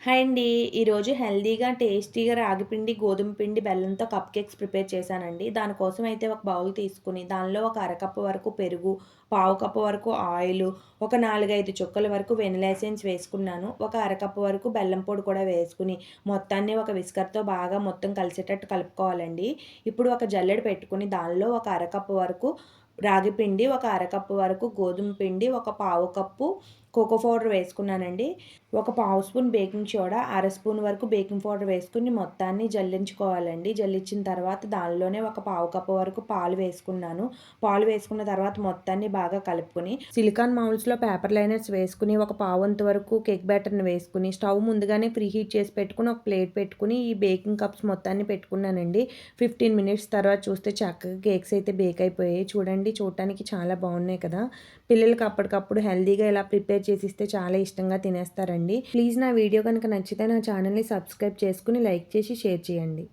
Hi అండి. ఈరోజు హెల్తీగా, టేస్టీగా రాగిపిండి, గోధుమ పిండి, బెల్లంతో కప్ కేక్స్ ప్రిపేర్ చేశానండి. దానికోసం అయితే ఒక బౌల్ తీసుకొని, దానిలో ఒక అరకప్పు వరకు పెరుగు, పావు కప్పు వరకు ఆయిలు, ఒక 4, 5 చుక్కల వరకు వెనిలా ఎసెన్స్ వేసుకున్నాను. ఒక అరకప్పు వరకు బెల్లం పొడి కూడా వేసుకొని, మొత్తాన్ని ఒక విస్కర్‌తో బాగా మొత్తం కలిసేటట్టు కలుపుకోవాలండి. ఇప్పుడు ఒక జల్లెడ పెట్టుకొని, దానిలో ఒక అరకప్పు వరకు రాగి పిండి, ఒక అరకప్పు వరకు గోధుమ పిండి, ఒక పావు కప్పు కోకో పౌడర్ వేసుకున్నానండి. ఒక పావు స్పూన్ బేకింగ్ సోడా, అర స్పూన్ వరకు బేకింగ్ పౌడర్ వేసుకొని మొత్తాన్ని జల్లించుకోవాలండి. జల్లించిన తర్వాత దానిలోనే ఒక పావు కప్పు వరకు పాలు వేసుకున్నాను. పాలు వేసుకున్న తర్వాత మొత్తాన్ని బాగా కలుపుకొని, సిలికాన్ మౌల్డ్స్‌లో పేపర్ లైనర్స్ వేసుకొని, ఒక పావంతు వరకు కేక్ బ్యాటర్‌ని వేసుకొని, స్టవ్ ముందుగానే ప్రీ హీట్ చేసి పెట్టుకొని, ఒక ప్లేట్ పెట్టుకొని, ఈ బేకింగ్ కప్స్ మొత్తాన్ని పెట్టుకున్నానండి. 15 మినిట్స్ తర్వాత చూస్తే చక్కగా కేక్స్ అయితే బేక్ అయిపోయాయి. చూడండి, చూడటానికి చాలా బాగున్నాయి కదా! పిల్లలకి అప్పటికప్పుడు హెల్తీగా ఇలా ప్రిపేర్ చేసిస్తే చాలా ఇష్టంగా తినేస్తారండి. ప్లీజ్ నా వీడియో కనుక నచ్చితే నా ఛానల్‌ని సబ్స్క్రైబ్ చేసుకొని, లైక్ చేసి, షేర్ చేయండి.